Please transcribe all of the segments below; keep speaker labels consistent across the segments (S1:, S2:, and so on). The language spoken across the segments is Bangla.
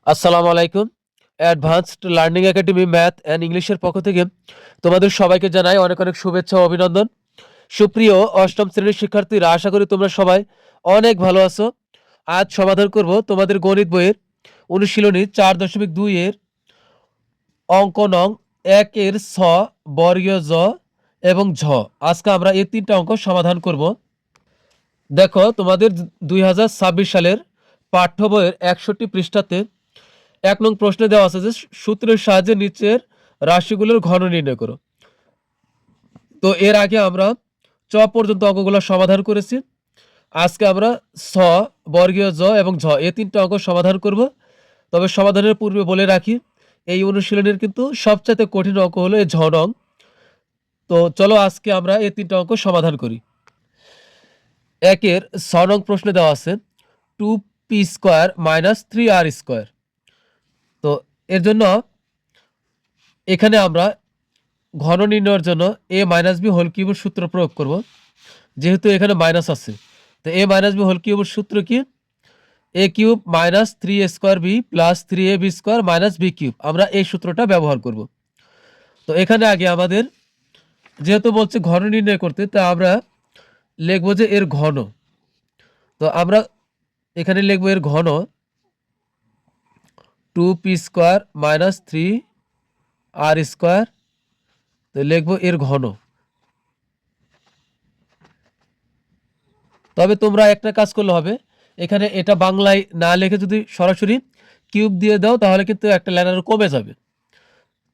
S1: আসসালামু আলাইকুম। Advanced learning academy math and ইংলিশের পক্ষ থেকে তোমাদের সবাইকে জানাই অনেক অনেক শুভেচ্ছা ও অভিনন্দন। সুপ্রিয় অষ্টম শ্রেণীর শিক্ষার্থীরা, আশা করি তোমরা সবাই অনেক ভালো আছো। আজ সমাধান করব তোমাদের গণিত বইয়ের অনুশীলনী 4.2 এর অঙ্ক নং 1 এর ছ, বর্গীয় জ এবং ঝ। আজকে আমরা এই তিনটা অঙ্ক সমাধান করব। দেখো, তোমাদের 2026 সালের পাঠ্য বইয়ের 61 পৃষ্ঠাতে 1 নং প্রশ্নে দেওয়া আছে যে সূত্রের সাহায্যে নিচের রাশিগুলোর ঘন নির্ণয় করো। তো এর আগে আমরা চ পর্যন্ত অঙ্কগুলো সমাধান করেছি। আজকে আমরা ছ, বর্গীয় জ এবং ঝ এই তিনটা অঙ্ক সমাধান করব। তবে সমাধানের পূর্বে বলে রাখি, এই অনুশীলনের কিন্তু সবচাইতে কঠিন অঙ্ক হলো এই ঝ নং। তো চলো আজকে আমরা এই তিনটা অঙ্ক সমাধান করি। একের ছ নং প্রশ্নে দেওয়া আছে 2p² - 3r²। তো এর জন্য এখানে আমরা ঘন নির্ণয়ের জন্য a - b হোল কিউবের সূত্র প্রয়োগ করব। যেহেতু এখানে মাইনাস আছে, তো a - b হোল কিউবের সূত্র কি? a³ - 3a² b plus 3ab² - b³ আমরা এই সূত্রটা ব্যবহার করব। তো এখানে আগে আমাদের যেহেতু বলছে ঘন নির্ণয় করতে, তা আমরা লিখব যে এর ঘন। তো আমরা এখানে লিখব এর ঘন 2p² - 3r²। তো লিখব এর ঘন। তবে তোমরা একটা কাজ করলে হবে, এখানে এটা বাংলায় না লিখে যদি সরাসরি কিউব দিয়ে দাও তাহলে কিন্তু একটা লাইন কমে যাবে।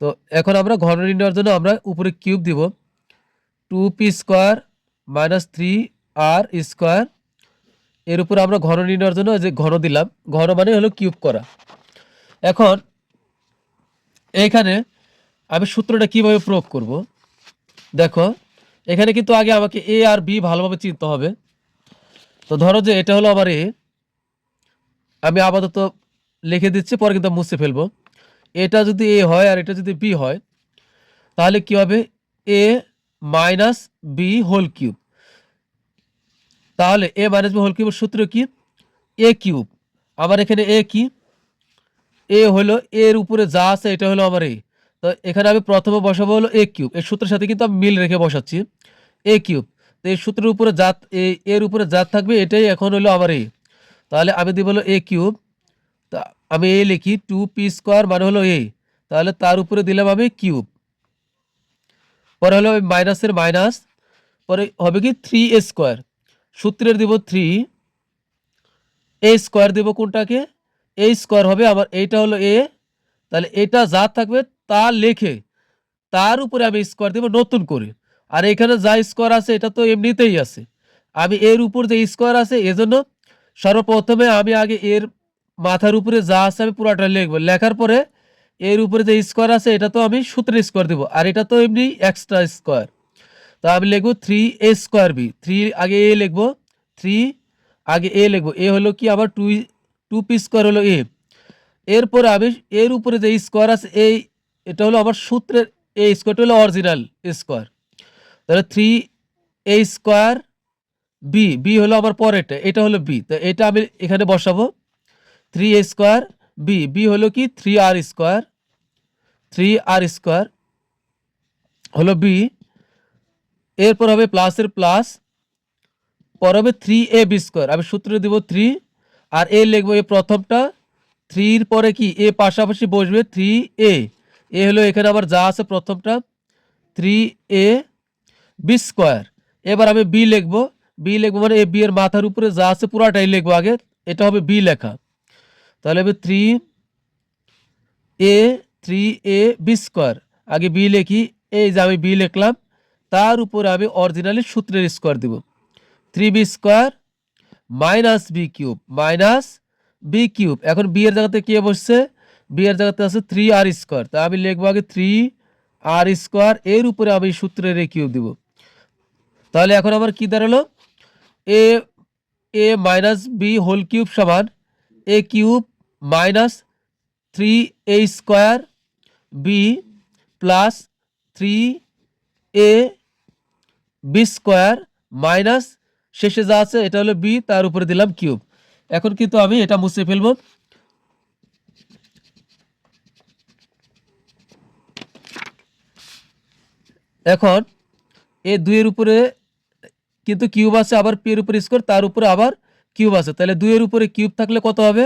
S1: তো এখন আমরা ঘন নির্ণয়ের জন্য আমরা উপরে কিউব দিব। 2p² - 3r²। এর উপর আমরা ঘন নির্ণয়ের জন্য যে ঘন দিলাম, ঘন মানে হলো কিউব করা। এখন এইখানে আমি সূত্রটা কিভাবে প্রয়োগ করব, দেখো এখানে কিন্তু আগে আমাকে এ আর বি ভালোভাবে চিনতে হবে। তো ধরো যে এটা হলো আমার এ, আমি আপাতত লিখে দিচ্ছি, পরে কিন্তু মুছে ফেলবো। এটা যদি এ হয় আর এটা যদি বি হয়, তাহলে কি হবে? এ মাইনাস বি হোল কিউব। তাহলে এ মাইনাস বি হোল কিউবের সূত্র কি? এ কিউব। আমার এখানে এ কি? এ হলো এর উপরে যা আছে এটা হলো আমার এ। তো এখানে আমি প্রথমে বসাবো হলো এ কিউব। এর সূত্রের সাথে কিন্তু আমি মিল রেখে বসাচ্ছি এ কিউব। তো এই সূত্রের উপরে জাত এর উপরে জাত থাকবে, এটাই এখন হলো আমার এ। তাহলে আমি দিব হলো এ কিউব। তা আমি এ লিখি 2p² মানে হলো এ। তাহলে তার উপরে দিলাম আমি কিউব। পরে হলো মাইনাসের মাইনাস, পরে হবে কি 3a²। সূত্রের দিব 3, a² দেব কোনটাকে? a² হবে আমার, এইটা হলো এ। তাহলে এটা যা থাকবে তা লেখে তার উপরে আমি স্কোয়ার দেব নতুন করে। আর এখানে যা স্কোয়ার আছে এটা তো এমনিতেই আছে। আমি এর উপর যে স্কোয়ার আছে এজন্য সর্বপ্রথমে আমি আগে এর মাথার উপরে যা আছে আমি পুরাটা লিখবো। লেখার পরে এর উপরে যে স্কোয়ার আছে এটা তো আমি সূত্রের স্কোয়ার দেবো, আর এটা তো এমনি এক্সট্রা স্কোয়ার। তো আমি লিখবো 3a²b। 3 আগে এ লিখবো, 3 আগে এ লিখবো। এ হলো কি আমার 2p² হলো এ। এরপরে আমি এর উপরে যে স্কোয়ার আছে এটা হলো আমার সূত্রের এই স্কোয়ারটা হলো অরিজিনাল স্কোয়ার। তাহলে 3a² বি, বি হলো আমার পরেরটা, এটা হলো বি। তো এটা আমি এখানে বসাবো 3a² বি, বি হলো কি 3r²। 3r² হলো বি। এরপর হবে প্লাসের প্লাস, পর হবে 3ab²। আমি সূত্রে দিব 3 আর এ লিখবো এই প্রথমটা। 3 পরে কি এ পাশাপাশি বসবে 3a। এ হলো এখানে আবার যা আছে প্রথমটা 3ab²। এবার আমি বি লিখবো। বি লিখবো মানে এ বি এর মাথার উপরে যা আছে পুরাটাই লিখবো আগে, এটা হবে বি লেখা। তাহলে হবে 3ab²। আগে বি লিখি, এই যে আমি বি লিখলাম, তার উপরে আমি অরিজিনালি সূত্রের স্কোয়ার দিব 3b² মাইনাস বি কিউব। এখন বি এর জায়গাতে কে বসছে? বি এর জায়গাতে আছে 3r²। তা আমি লিখবো আগে 3r², এর উপরে আমি সূত্রের এ কিউব দিব। তাহলে এখন আমার কি দাঁড়ালো? A a minus b whole cube সমান a cube minus 3a² b plus 3ab² minus শেষে যা আছে এটা হলো বি, তার উপরে দিলাম কিউব। এখন কিন্তু আমি এটা মুছে ফেলবো। এখন এই 2 এর উপরে কিন্তু কিউব আছে, আবার পি এর উপরে স্কোয়ার, তার উপরে আবার কিউব আছে, তাহলে 2 এর উপরে কিউব থাকলে কত হবে?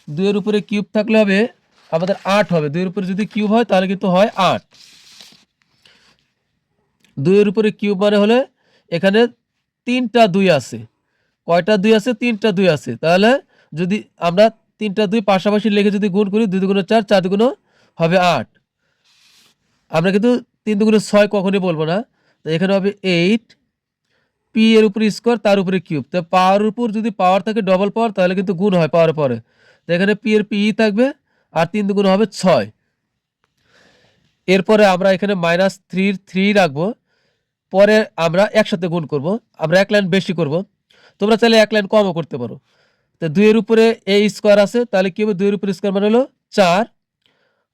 S1: 2 এর উপরে কিউব থাকলে হবে আমাদের 8 হবে। 2 এর উপরে যদি কিউব হয় তাহলে কিন্তু হয় 8। 2 এর উপরে কিউব মানে হলে এখানে 3টা 2 আছে। কয়টা 2 আছে? 3টা 2 আছে। তাহলে যদি আমরা 3টা 2 পাশাপাশি লিখে যদি গুণ করি, 2 দুগুণে 4, 4 দুগুণে হবে 8। আমরা কিন্তু 3 দুগুণে 6 কখনোই বলবো না। তো এখানে হবে 8, পি এর উপরে স্কোয়ার, তার উপরে কিউব। তো পাওয়ার উপর যদি পাওয়ার থাকে ডবল পাওয়ার, তাহলে কিন্তু গুণ হয় পাওয়ার পরে। তো এখানে পি এর পি থাকবে, আর 3 দুগুণে হবে 6। এরপরে আমরা এখানে -3 রাখবো, পরে আমরা একসাথে গুণ করব। আমরা এক লাইন বেশি করব, তোমরা চাইলে এক লাইন কমও করতে পারো। তো 2 এর উপরে এ স্কোয়ার আছে, তাহলে কি হবে? 2 এর উপরে স্কোয়ার মানে হলো 4,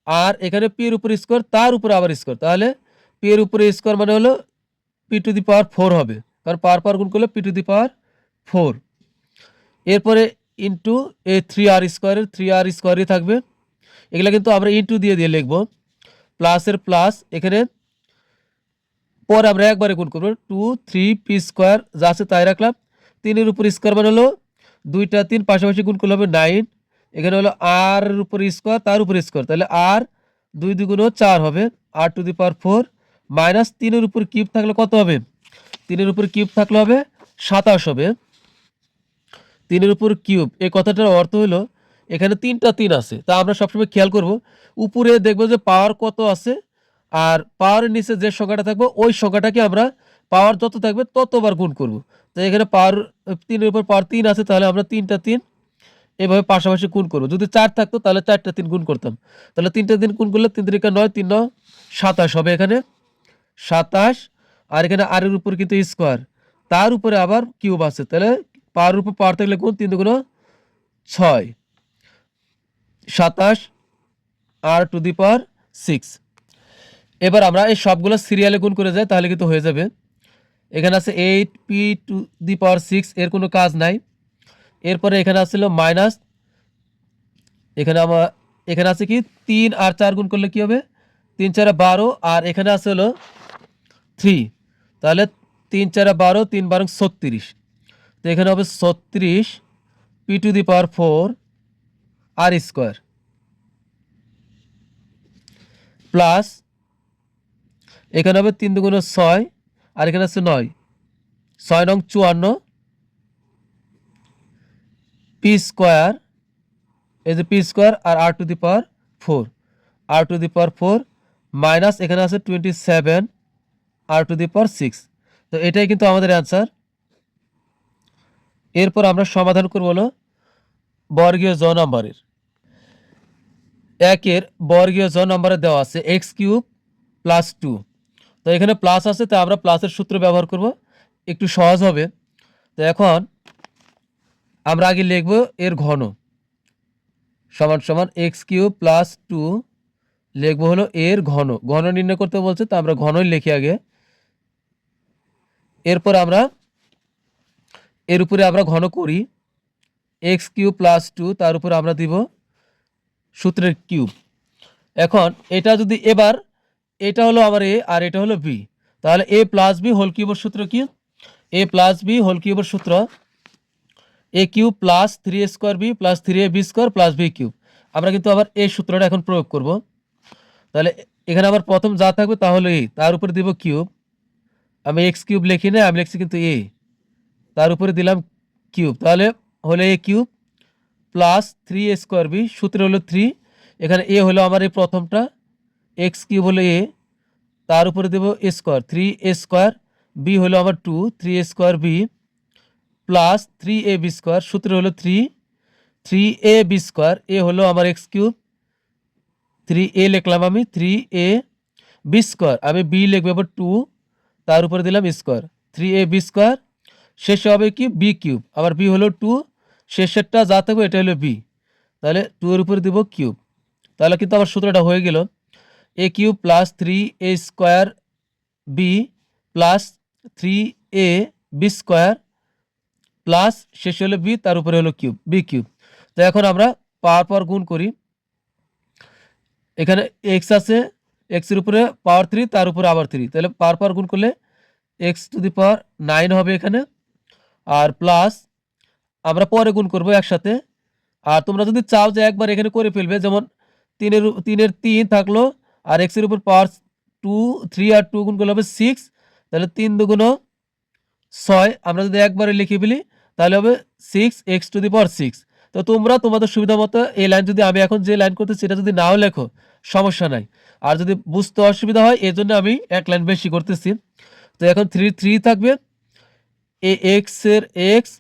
S1: আর এখানে পি এর উপরে স্কোয়ার, তার উপরে আবার স্কোয়ার, তাহলে পি এর উপরে স্কোয়ার মানে হলো পি টু দি পাওয়ার 4 হবে, কারণ পাওয়ার গুণ করলে পি টু দি পাওয়ার 4। এরপরে ইন্টু এ 3r স্কোয়ারের 3r স্কোয়ারই থাকবে। এগুলা কিন্তু আমরা ইন্টু দিয়ে দিয়ে লিখবো, প্লাসের প্লাস, এখানে পরে আমরা একবারে গুণ করবো, 2 3 পি স্কোয়ার যা আছে তাই রাখলাম। 3 এর উপর স্কোয়ার মানে হলো 2টা 3 পাশাপাশি গুণ করলে হবে 9। এখানে হলো আর এর উপর স্কোয়ার, তার উপর স্কোয়ার, তাহলে আর 2 দুগুণ 4 হবে, আর টু দি পাওয়ার 4, মাইনাস 3 এর উপর কিউব থাকলে কত হবে? 3 এর উপর কিউব থাকলে হবে 27 হবে। 3 এর উপর কিউব, এই কথাটার অর্থ হলো এখানে 3টা 3 আছে। তা আমরা সবসময় খেয়াল করব, উপরে দেখবো যে পাওয়ার কত আছে, আর পাওয়ারের নিচে যে সংখ্যাটা থাকবে ওই সংখ্যাটাকে আমরা পাওয়ার যত থাকবে ততবার গুণ করব। তো এখানে পাওয়ার 3 এর উপর পাওয়ার 3 আছে, তাহলে আমরা 3টা 3 এভাবে পাশাপাশি গুণ করব। যদি 4 থাকতো তাহলে 4টা 3 গুণ করতাম। তাহলে 3টা 3 গুণ করলে 3 3 9, 3 9 27 হবে, এখানে 27। আর এখানে আর এর উপর কিন্তু স্কোয়ার, তার উপরে আবার কিউব আছে, তাহলে পাওয়ার উপর পাওয়ার থাকলে গুণ, 3 দুগুণ 6, 27 আর টু দি পাওয়ার 6। এবার আমরা এই সবগুলো সিরিয়ালে গুণ করে যাই, তাহলে কিন্তু হয়ে যাবে। এখানে আছে 8 পি টু দি পাওয়ার 6, এর কোনো কাজ নাই। এরপরে এখানে আসছিল মাইনাস, এখানে আছে কি 3 আর 4 গুণ করলে কি হবে? 3 4 12, আর এখানে আছে হলো 3, তাহলে 3 4 12, 3 12 36। তো এখানে হবে 36 P to the power 4 R square, plus এখানে হবে 3 দুগুণ 6, আর এখানে আছে 9, 6 নং 54 পি স্কোয়ার, এই যে পি স্কোয়ার আর R to the power 4, R to the power 4, minus এখানে আছে 27 আর টু দি পাওয়ার 6। তো এটাই কিন্তু আমাদের অ্যান্সার। এরপর আমরা সমাধান করব হলো বর্গীয় জ নম্বরের। একের বর্গীয় জ নম্বরে দেওয়া আছে এক্স কিউব প্লাস 2। তো এখানে প্লাস আছে, তো আমরা প্লাসের সূত্র ব্যবহার করব, একটু সহজ হবে। তো এখন আমরা আগে লিখব এর ঘন সমান সমান এক্স কিউব প্লাস 2, লিখবো হলো এর ঘন। ঘন নির্ণয় করতে বলছে, তো আমরা ঘনই লিখি আগে। এরপর আমরা এর উপরে আমরা ঘন করি এক্স কিউব প্লাস 2, তার উপর আমরা দিব সূত্রের কিউব। এখন এটা যদি এবার এটা হলো আমার এ আর এটা হলো বি, তাহলে এ প্লাস বি হোল কিউবের সূত্র কি? এ প্লাস বি হোল কিউবের সূত্র a cube plus 3 square B plus 3 B square plus b cube. আমরা কিন্তু আবার এই সূত্রটা এখন প্রয়োগ করব। তাহলে এখানে আবার প্রথম যা থাকবে তাহলে এ, তার উপরে দিব কিউব। আমি এক্স কিউব লিখি না, আমি লিখছি কিন্তু এ, তার উপরে দিলাম কিউব, তাহলে হলো a cube plus 3 square B, সূত্র হলো 3। এখানে এ হলো আমার এই প্রথমটা, এক্স কিউব হলো এ, তার উপরে দেব এ স্কোয়ার 3 স্কোয়ার, বি হলো আমার 2 3 square B plus 3 B square, সূত্র হলো 3 বি স্কোয়ার, এ হলো আমার এক্স কিউব, 3 লিখলাম আমি, 3 বি স্কোয়ার, আমি বি লিখবো আবার 2, তার উপরে দিলাম স্কোয়ার 3 বি স্কোয়ার, শেষে হবে কি বি কিউব, আবার বি হলো 2, শেষেরটা যা থাকবে এটা হলো বি, তাহলে 2 এর উপরে দিব কিউব। তাহলে কিন্তু আমার সূত্রটা হয়ে গেল a cube plus 3 square B plus 3 B square plus শেষে হলো বি, তার উপরে হলো কিউব বি কিউব। তো এখন আমরা পাওয়ার গুণ করি। এখানে এক্স আছে, এক্সের উপরে পাওয়ার 3 তার উপরে আবার 3, তাহলে পাওয়ার গুণ করলে এক্স টু দি পাওয়ার 9 হবে এখানে। আর প্লাস আমরা পরে গুণ করব একসাথে। আর তোমরা যদি চাও যে একবার এখানে করে ফেলবে, যেমন 3-এর 3 থাকলো, আর এক্সের উপর পাওয়ার 2 3 আর 2 গুণ করলে হবে 6, তাহলে 3 দুগুণ 6। আমরা যদি একবারে লিখে ফেলি তাহলে হবে 6 টু দি পাওয়ার 6। তো তোমরা তোমাদের সুবিধা মতো এই লাইন, যদি আমি এখন যে লাইন করতেছি সেটা যদি নাও লেখো সমস্যা নাই। আর যদি বুঝতে অসুবিধা হয় এই জন্য আমি এক লাইন বেশি করতেছি। তো এখন 3 থাকবে, এ এক্স এর এক্স,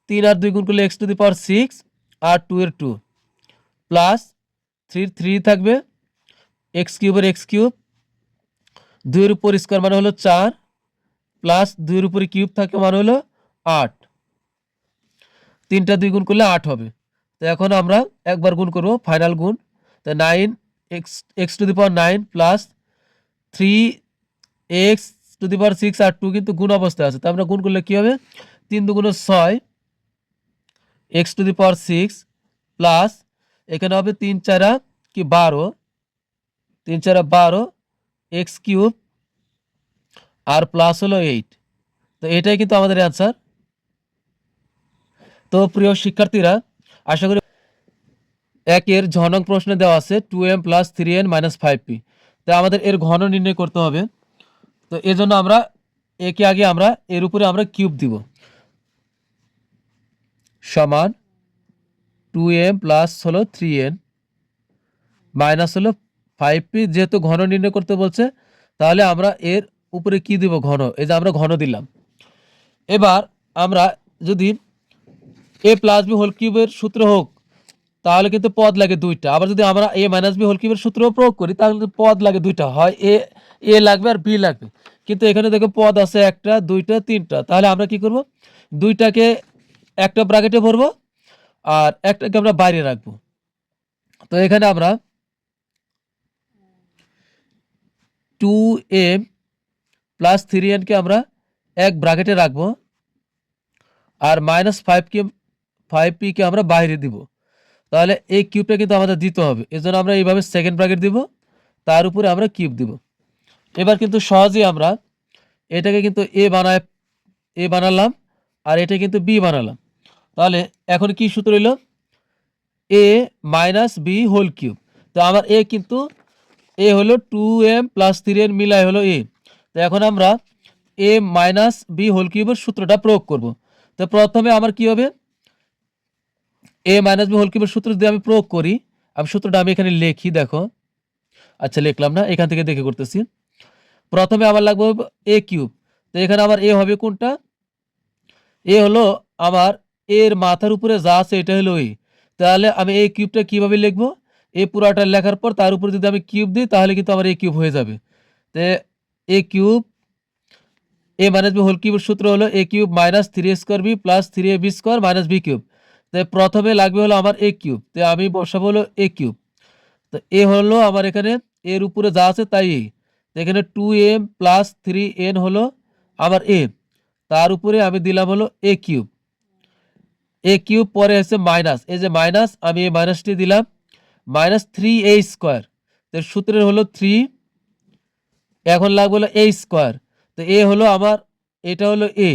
S1: 3 আর 2 গুণ করলে এক্স টু দি পাওয়ার 6 আর 2 এর 2 প্লাস 3 থাকবে, এক্স কিউবের এক্স কিউব, 2 এর উপর স্কোয়ার মানে হলো 4 প্লাস 2 এর উপরে কিউব থাকে মানে হলো 8। 3টা 2 গুণ করলে 8 হবে। তো এখন আমরা একবার গুণ করব, ফাইনাল গুণ। তো 9 x to the power 9 plus 3 x to the power 6 আর 2 কিন্তু গুণ অবস্থায় আছে, তো আমরা গুণ করলে কি হবে, 3 দুগুণ 6 x to the power 6 plus এখানে হবে 3 4 কি 12, 3 4 12 এক্স কিউব আর প্লাস হলো 8। তো এটাই কিন্তু আমাদের অ্যান্সার। তো প্রিয় শিক্ষার্থীরা, আশা করি একের ঘনক প্রশ্নে দেওয়া আছে 2m plus 3n minus 5p। তো আমাদের এর ঘন নির্ণয় করতে হবে। তো এর জন্য আমরা একে আগে আমরা এর উপরে আমরা কিউব দিব, সমান 2m প্লাস হলো 3n মাইনাস হলো 5p। যেহেতু ঘন নির্ণয় করতে বলছে তাহলে আমরা এর উপরে কি দিব, ঘন। এই যে আমরা ঘন দিলাম। এবার আমরা যদি a প্লাস বি হোল কিউবের সূত্র হোক তাহলে কিন্তু পদ লাগে দুইটা। আবার যদি আমরা a মাইনাস বি হোল কিউবের সূত্র প্রয়োগ করি তাহলে কিন্তু পদ লাগে দুইটা, হয় এ লাগবে আর বি লাগবে। কিন্তু এখানে দেখো পদ আছে একটা, দুইটা, তিনটা, তাহলে আমরা কি করব, দুইটাকে একটা ব্র্যাকেটে ভরবো আর একটাকে আমরা বাইরে রাখবো। তো এখানে আমরা 2m প্লাস 3n কে আমরা এক ব্র্যাকেটে রাখবো আর মাইনাস 5p কে আমরা বাইরে দিব। তাহলে এই কিউবটা কিন্তু আমাদের দিতে হবে, এজন্য আমরা এইভাবে সেকেন্ড ব্র্যাকেট দিব, তার উপরে আমরা কিউব দিব। এবার কিন্তু সহজেই আমরা এটাকে কিন্তু এ বানালাম আর এটা কিন্তু বি বানালাম। তাহলে এখন কি সূত্র হইল, এ মাইনাস বি হোল কিউব। তো আমার এ কিন্তু এ হলো 2m প্লাস 3n মিলাই হলো এ। তো এখন আমরা এ মাইনাস বি হোল কিউবের সূত্রটা প্রয়োগ করব। তো প্রথমে আমার কি হবে, এ মাইনাস বি হোল কিউবের সূত্র যদি আমি প্রয়োগ করি, আমি সূত্রটা আমি এখানে লিখি, দেখো। আচ্ছা লিখলাম না, এখান থেকে দেখে করতেছি। প্রথমে আমার লাগবে এ কিউব। তো এখানে আমার এ হবে কোনটা, এ হলো আমার এর মাথার উপরে যা আছে এটা হলো এ। তাহলে আমি এই কিউবটা কিভাবে লিখবো, এ পুরাটা লেখার পর তার উপরে যদি আমি কিউব দিই তাহলে কিন্তু আমার এ কিউব হয়ে যাবে। তো a cube, a minus b whole কিউবের সূত্র হলো a cube minus 3a² b plus 3ab² minus b cube. তো প্রথমে লাগবে হলো আমার এ কিউব, তো আমি বসাবো হলো এ কিউব। তো এ হলো আমার এখানে এর উপরে যা আছে তাই এ। তো এখানে 2m প্লাস 3n হলো আমার এ, তার উপরে আমি দিলাম হলো এ কিউব। এ কিউব পরে আছে মাইনাস, এই যে মাইনাস, আমি এই মাইনাসটি দিলাম, মাইনাস 3a²। তো সূত্রের হলো 3, এখন লাগবে হলো a²। তো এ হলো আমার, এটা হলো এ।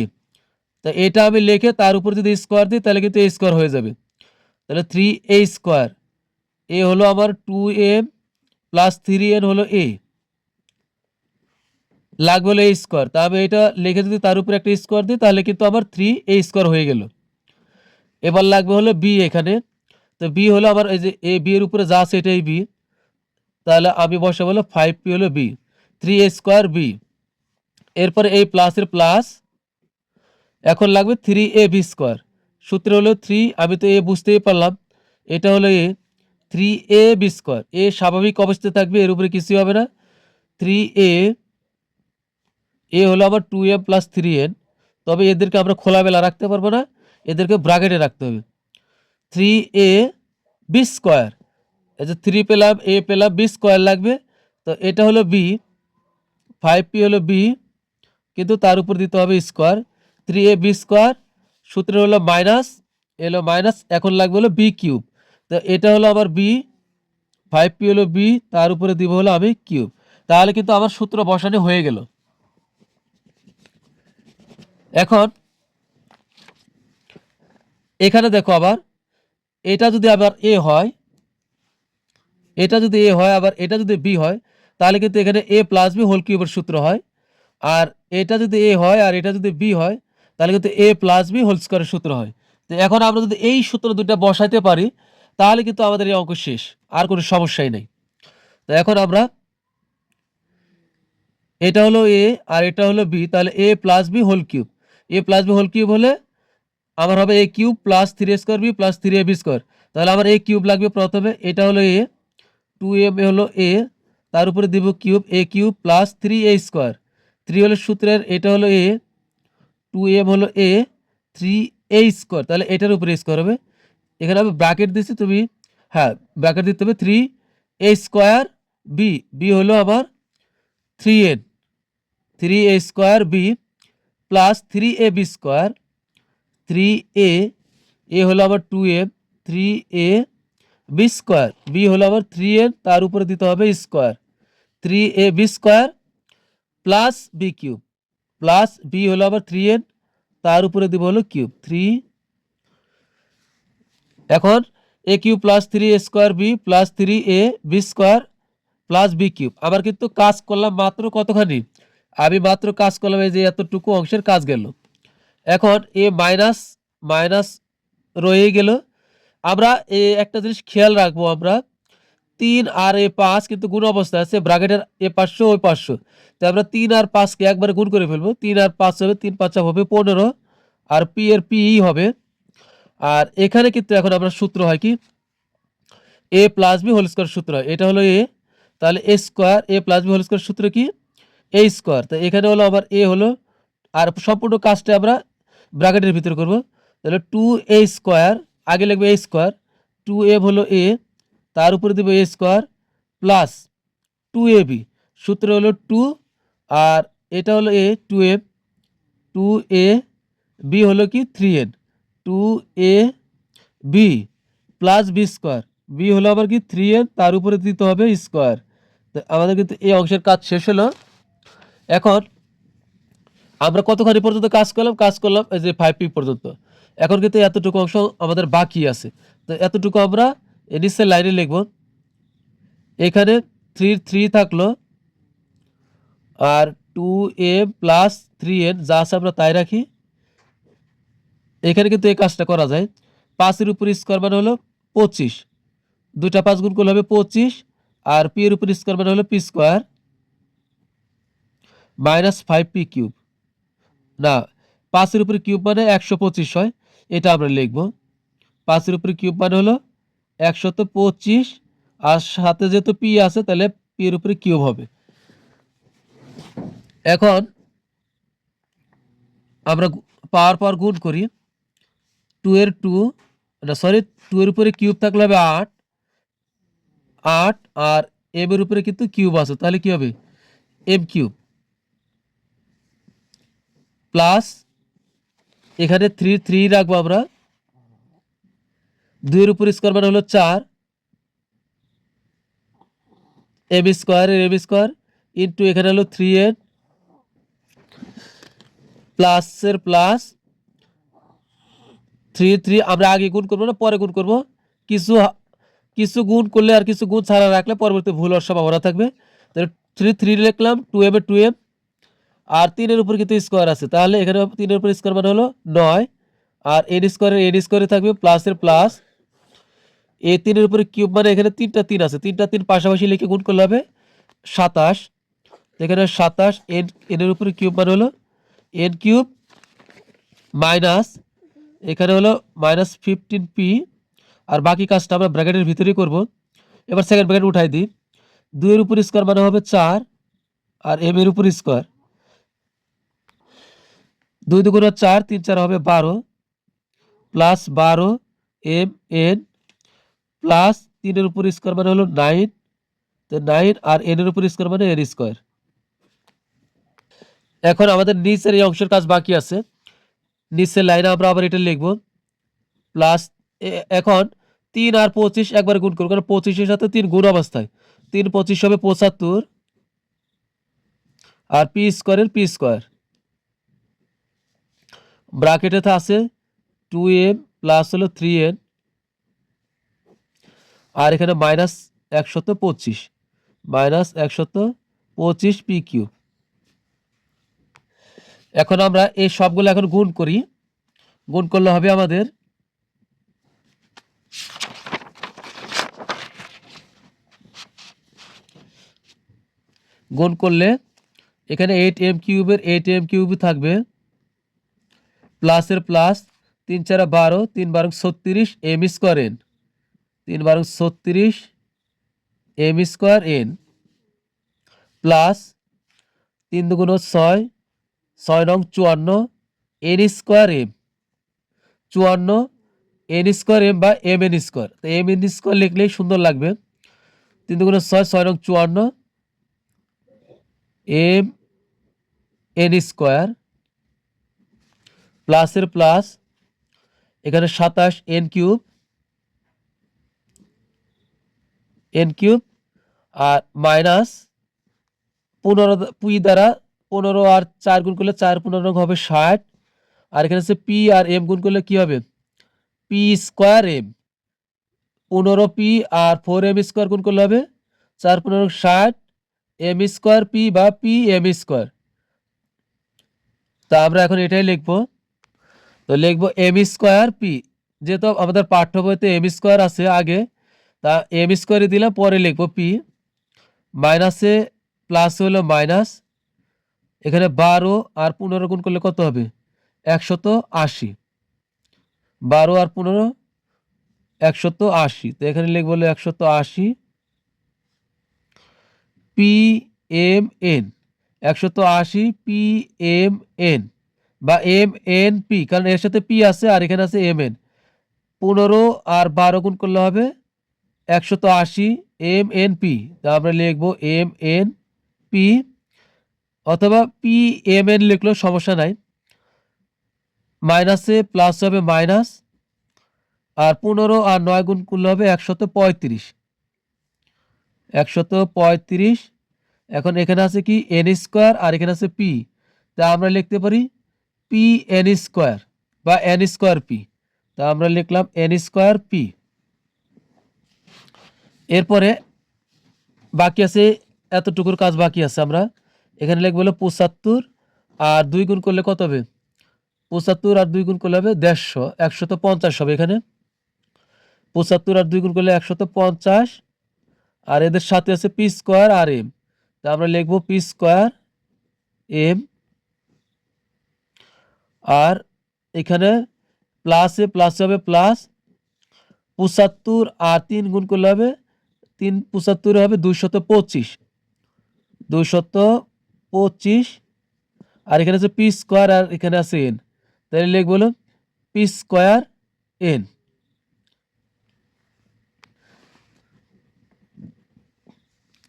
S1: তো এটা আমি লিখে তার উপর যদি স্কোয়ার দিই তাহলে কিন্তু a² হয়ে যাবে। তাহলে 3a², এ হলো আমার 2m প্লাস 3n হলো এ, লাগবে হলো a²। তা আমি এটা লিখে যদি তার উপর একটা স্কোয়ার দিই তাহলে কিন্তু আমার 3a² হয়ে গেল। এবার লাগবে হলো বি এখানে। তো বি হলো আমার এই যে এ বি এর উপরে যা আছে এটাই বি, তাহলে আমি বসাবো হলো 5p হলো বি, 3a² বি। এরপরে এই প্লাসের প্লাস, এখন লাগবে 3ab²। সূত্র হলো 3, আমি তো এ বুঝতেই পারলাম, এটা হলো এ, 3ab²। এ স্বাভাবিক অবস্থায় থাকবে, এর উপরে কিছুই হবে না। 3a, এ হলো আবার 2m প্লাস 3n, তবে এদেরকে আমরা খোলামেলা রাখতে পারবো না, এদেরকে ব্র্যাকেটে রাখতে হবে। 3ab², এই যে 3 পেলাম, এ পেলাম, b² লাগবে। তো এটা হলো বি, 5p হলো বি, কিন্তু তার উপর দিতে হবে স্কোয়ার, 3ab²। সূত্র হলো মাইনাস, এলো মাইনাস, এখন লাগবে হলো বি কিউব। তো এটা হলো আবার বি, 5p হলো b, তার উপরে দিব হলো আমি কিউব। তাহলে কিন্তু আমার সূত্র বসানো হয়ে গেল। এখন এখানে দেখো আবার এটা যদি আবার a হয়, এটা যদি a হয় আবার এটা যদি b হয়, তাহলে কিন্তু এখানে a প্লাস b হোল কিউবের সূত্র হয়। আর এটা যদি a হয় আর এটা যদি b হয়, তাহলে কিন্তু a প্লাস b হোল স্কয়ারের সূত্র হয়। তো এখন আমরা যদি এই সূত্র দুটো বসাইতে পারি, তাহলে কিন্তু আমাদের এই অঙ্ক শেষ, আর কোনো সমস্যাই নেই। তো এখন আমরা এটা হলো a আর এটা হলো b, তাহলে a plus b whole cube, a plus b whole cube হলে আমার হবে a cube plus 3a² b plus 3ab²। তাহলে আমার a কিউব লাগবে প্রথমে, এটা হলো a, 2m হলো a, তার উপরে দিব cube, a cube plus 3a², 3 হলো সূত্রের, এটা হলো a, 2m হলো a, 3a², তাহলে এটার উপরে স্কোয়ার হবে। এখানে আমি ব্র্যাকেট দিচ্ছি, তুমি হ্যাঁ ব্র্যাকেট দিতে হবে, 3a² b, b হলো আমার 3n, 3a² b plus 3ab², 3a, a হলো আমার 2m, 3ab², b হলো আমার 3n, তার উপরে দিতে হবে square, 3ab² plus b cube, plus b হলো আবার 3n, তার উপরে দিব হলো কিউব 3। এখন a cube plus 3a² b plus 3ab² plus b cube. আবার কিন্তু কাজ করলাম মাত্র কতখানি, আমি মাত্র কাজ করলাম এই যে এতটুকু অংশের কাজ গেল। এখন এ মাইনাস মাইনাস রয়ে গেল। আমরা একটা জিনিস খেয়াল রাখবো, আমরা 3 আর 5 কিন্তু গুণ অবস্থায় আছে, ব্র্যাকেটের 500 ওই 500, তো আমরা 3 আর 5কে একবারে গুণ করে ফেলবো, 3 আর 5 হবে, 3 5 হবে 15, আর পি এর পি হবে। আর এখানে কিন্তু এখন আমরা সূত্র হয় কি, এ প্লাস বি হোল স্কোয়ার সূত্র হয়, এটা হলো এ, তাহলে এ স্কোয়ার, এ প্লাস বি হোল স্কোয়ার সূত্র কি, এ স্কোয়ার। তো এখানে হলো আবার এ হলো, আর সম্পূর্ণ কাজটা আমরা ব্র্যাকেটের ভিতরে করব, তাহলে 2a², আগে লিখবে a স্কোয়ার, 2m হলো a, তার উপরে দেবো a² প্লাস 2ab, সূত্র হলো 2, আর এটা হলো a, 2m, 2a b হলো কি 3n, 2ab plus b², b হলো আবার কি 3n, তার উপরে দিতে হবে স্কোয়ার। তো আমাদের কিন্তু এই অংশের কাজ শেষ হলো। এখন আমরা কতখানি পর্যন্ত কাজ করলাম এই যে 5p পর্যন্ত। এখন কিন্তু এতটুকু অংশ আমাদের বাকি আছে, তো এতটুকু আমরা নিচের লাইনে লিখব। এখানে 3 থাকলো, আর 2m প্লাস 3n যা আছে আমরা তাই রাখি। এখানে কিন্তু এই কাজটা করা যায়, 5 এর উপর স্কোয়ার মানে হলো 25, দুইটা 5 গুণ করলে হবে 25, আর পি এর উপর স্কোয়ার মানে হলো p² মাইনাস 5p কিউব, না 5 এর উপরে কিউব মানে 125 হয়, এটা আমরা লিখব। 5 এর উপরে কিউব মানে হলো 125, আর সাথে যেহেতু পি আছে তাহলে পি এর উপরে কিউব হবে। এখন আমরা পাওয়ার পাওয়ার গুণ করি, 2 এর 2, না সরি 2 এর উপরে কিউব থাকলে হবে 8, আর এম এর উপরে কিন্তু কিউব আছে, তাহলে কি হবে এম কিউব প্লাস এখানে 3 রাখবো আমরা, 2 এর উপর স্কোয়ার মানে হলো 4, এম² ইন্টু এখানে হলো 3n প্লাসের প্লাস 3 আমরা আগে গুণ করবো না পরে গুণ করব, কিছু কিছু গুণ করলে আর কিছু গুণ ছাড়া রাখলে পরবর্তী ভুল হওয়ার সম্ভাবনা থাকবে। তাহলে 3 লিখলাম, 2m এর 2m, আর 3 এর উপর কিন্তু স্কোয়ার আছে, তাহলে এখানে 3 এর উপর স্কোয়ার মানে হলো 9, আর n² থাকবে প্লাসের প্লাস, এ 3 এর উপরে কিউব মানে এখানে 3টা 3 আছে, 3টা 3 পাশাপাশি লিখে গুণ করলে হবে 27, এখানে 27 n এর উপরে কিউব মানে হলো n কিউব মাইনাস এখানে হলো মাইনাস 15p, আর বাকি কাজটা আমরা ব্র্যাকেটের ভিতরেই করব। এবার সেকেন্ড ব্র্যাকেট উঠাই দিই, 2 এর উপর স্কোয়ার মানে হবে 4, আর m এর উপর স্কোয়ার, 2 2 4, 3 4 হবে 12, প্লাস 12 m n প্লাস 3 এর উপর স্কোয়ার মানে হলো 9, তো 9, আর n এর উপর স্কোয়ার মানে n²। এখন আমাদের নিচের এই অংশের কাজ বাকি আছে, নিচের লাইনে আমরা আবার এটা লিখব প্লাস, এখন 3 আর 25 একবার গুণ করব, কারণ 25 এর সাথে 3 গুণ অবস্থায়। 3 25 হবে 75 আর পি স্কোয়ারের পি স্কোয়ার ব্র্যাকেটে আছে 2m প্লাস হলো 3n আর এখানে মাইনাস 125 মাইনাস 125 পি কিউব। এখন আমরা এই সবগুলো এখন গুণ করি। গুণ করলে হবে আমাদের গুণ করলে এখানে 8m কিউবের 8m কিউব থাকবে প্লাসের plus 3 4 12 3 12 36 m square n 3 12 36 m square n plus 3 দুগুণ 6 6 নং 54 n square m 54 n square m বা m n স্কোয়ার। তো m n স্কোয়ার লিখলেই সুন্দর লাগবে। 3 দুগুণ 6 6 নং 54 m n স্কোয়ার প্লাসের প্লাস এখানে 27 n কিউব আর মাইনাস 15 পি দ্বারা 15 আর 4 গুণ করলে 4 15 হবে 60 আর এখানে আছে পি আর এম গুণ করলে কি হবে P square M 15 P R 4m square গুণ করলে হবে 4 15 60 এম স্কোয়ার পি বা পি এম স্কোয়ার। তা আমরা এখন এটাই লিখবো। তো লিখবো এম স্কোয়ার পি, যেহেতু আমাদের পাঠ্য বইতে এম স্কোয়ার আছে আগে, তা এম স্কোয়ারই দিলাম, পরে লিখবো পি মাইনাসে প্লাস হলো মাইনাস এখানে 12 আর 15 গুণ করলে কত হবে 180 12 আর 15 180। তো এখানে লিখবো 180 P M N 180 P M N বা এম এন পি, কারণ এর সাথে পি আছে আর এখানে আছে এম এন। 15 আর 12 গুণ করলে হবে 180 এম এন পি। তা আমরা লিখবো এম এন পি অথবা পি এম এন লিখলেও সমস্যা নাই। মাইনাসে প্লাস হবে মাইনাস আর 15 আর 9 গুণ করলে হবে 135 135। এখন এখানে আছে কি এন স্কোয়ার আর এখানে আছে পি, তা আমরা লিখতে পারি পি এন স্কোয়ার বা এন স্কোয়ার পি। তা আমরা লিখলাম এন স্কোয়ার পি। এরপরে বাকি আছে এতটুকুর কাজ বাকি আছে, আমরা এখানে লিখবো 75 আর 2 গুণ করলে কত হবে 75 আর 2 গুণ করলে হবে 150 150 হবে এখানে 75 আর 2 গুণ করলে 150 আর এদের সাথে আছে পি স্কোয়ার আর এম। তা আমরা লিখবো পি স্কোয়ার এম আর এখানে প্লাসে প্লাস হবে প্লাস 75 আর 3 গুণ করলে হবে 3 75 হবে 225 225 আর এখানে আছে পি স্কোয়ার আর এখানে আছে এন, তাহলে লিখবো পি স্কোয়ার এন।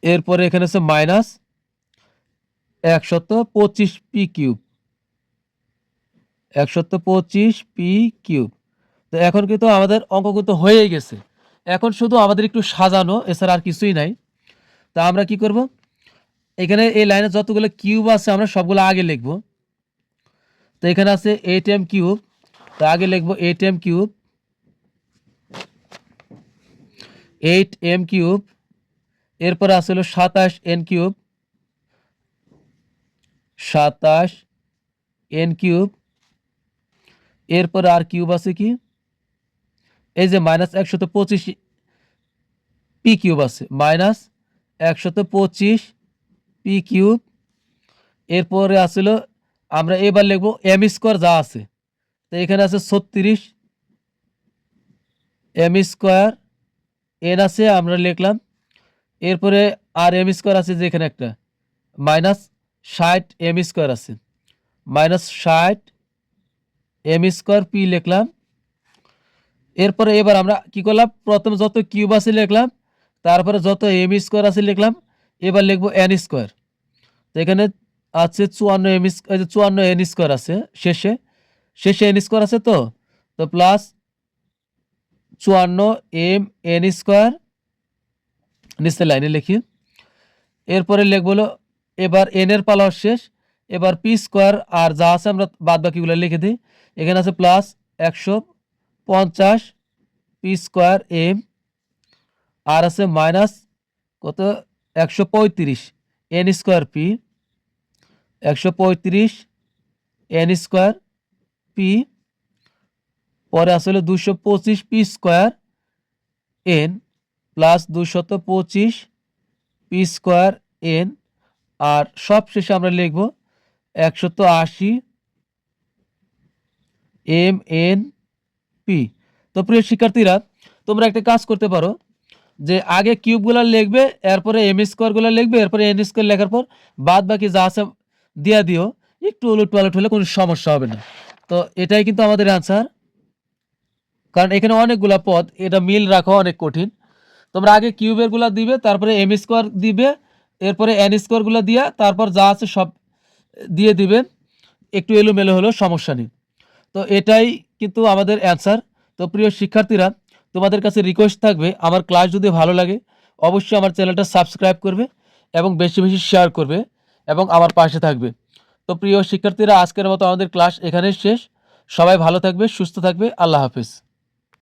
S1: এরপরে এখানে আছে minus 125 P cube 125 P cube. তো এখন কিন্তু আমাদের অঙ্ক কিন্তু হয়েই গেছে, এখন শুধু আমাদের একটু সাজানো, এছাড়া আর কিছুই নাই। তা আমরা কি করব, এখানে এই লাইনে যতগুলো কিউব আছে আমরা সবগুলো আগে লিখব। তো এখানে আছে 8m কিউব, তো আগে লিখবো 8m কিউব 8m কিউব। এরপরে আছে হলো 27n কিউব 27n কিউব। এরপরে আর কিউব আছে কি এই যে মাইনাস 125 পি কিউব আছে মাইনাস 125 পি কিউব। এরপরে আসলো আমরা এবার লিখবো এম স্কোয়ার যা আছে, তো এখানে আছে 36 এম স্কোয়ার এন আছে আমরা লিখলাম। এরপরে আর এম স্কোয়ার আছে যে এখানে একটা মাইনাস 60 এম স্কোয়ার আছে মাইনাস 60 এম স্কোয়ার পি লিখলাম। এরপরে এবার আমরা কি করলাম, প্রথমে যত কিউব আছে লিখলাম, তারপরে যত এম স্কোয়ার আছে লিখলাম, এবার লিখবো এন স্কোয়ার। তো এখানে আছে 54 এম 54 এন স্কোয়ার আছে শেষে শেষে এন স্কোয়ার আছে, তো তো প্লাস 54 m n স্কোয়ার, নিচের লাইনে লিখি। এরপরে লিখব হলো এবার n এর পালা শেষ, এবার পি স্কোয়ার আর যা আছে আমরা বাদ বাকিগুলো লিখে দিই। এখানে আছে প্লাস 150 পি স্কোয়ার এম, আর আছে মাইনাস কত 135 n square p, 135 n square p, পরে আসলে 225 p square n plus 225 p square n, আর সব শেষে আমরা লিখব 180 এম এন পি। তো প্রিয় শিক্ষার্থীরা, তোমরা একটা কাজ করতে পারো যে আগে কিউবগুলো লিখবে, এরপরে এম স্কোয়ারগুলো লিখবে, এরপরে এন স্কোয়ার লেখার পর বাদ বাকি যা আছে দিয়া দিও, একটু উলট পালট হলে কোনো সমস্যা হবে না। তো এটাই কিন্তু আমাদের অ্যান্সার, কারণ এখানে অনেকগুলা পদ, এটা মিল রাখা অনেক কঠিন। তোমরা আগে কিউবের গুলা দিবে, তারপরে এম স্কোয়ার দিবে, এরপরে এন স্কোয়ার গুলা দিয়া তারপর যা আছে সব দিয়ে দিবে, একটু এলোমেলো হলেও সমস্যা নেই। তো এটাই কিন্তু আমাদের অ্যান্সার। তো প্রিয় শিক্ষার্থীরা, তোমাদের কাছে রিকোয়েস্ট থাকবে আমার ক্লাস যদি ভালো লাগে অবশ্যই আমার চ্যানেলটা সাবস্ক্রাইব করবে এবং বেশি বেশি শেয়ার করবে এবং আমার পাশে থাকবে। তো প্রিয় শিক্ষার্থীরা, আজকের মতো আমাদের ক্লাস এখানেই শেষ। সবাই ভালো থাকবে, সুস্থ থাকবে। আল্লাহ হাফেজ।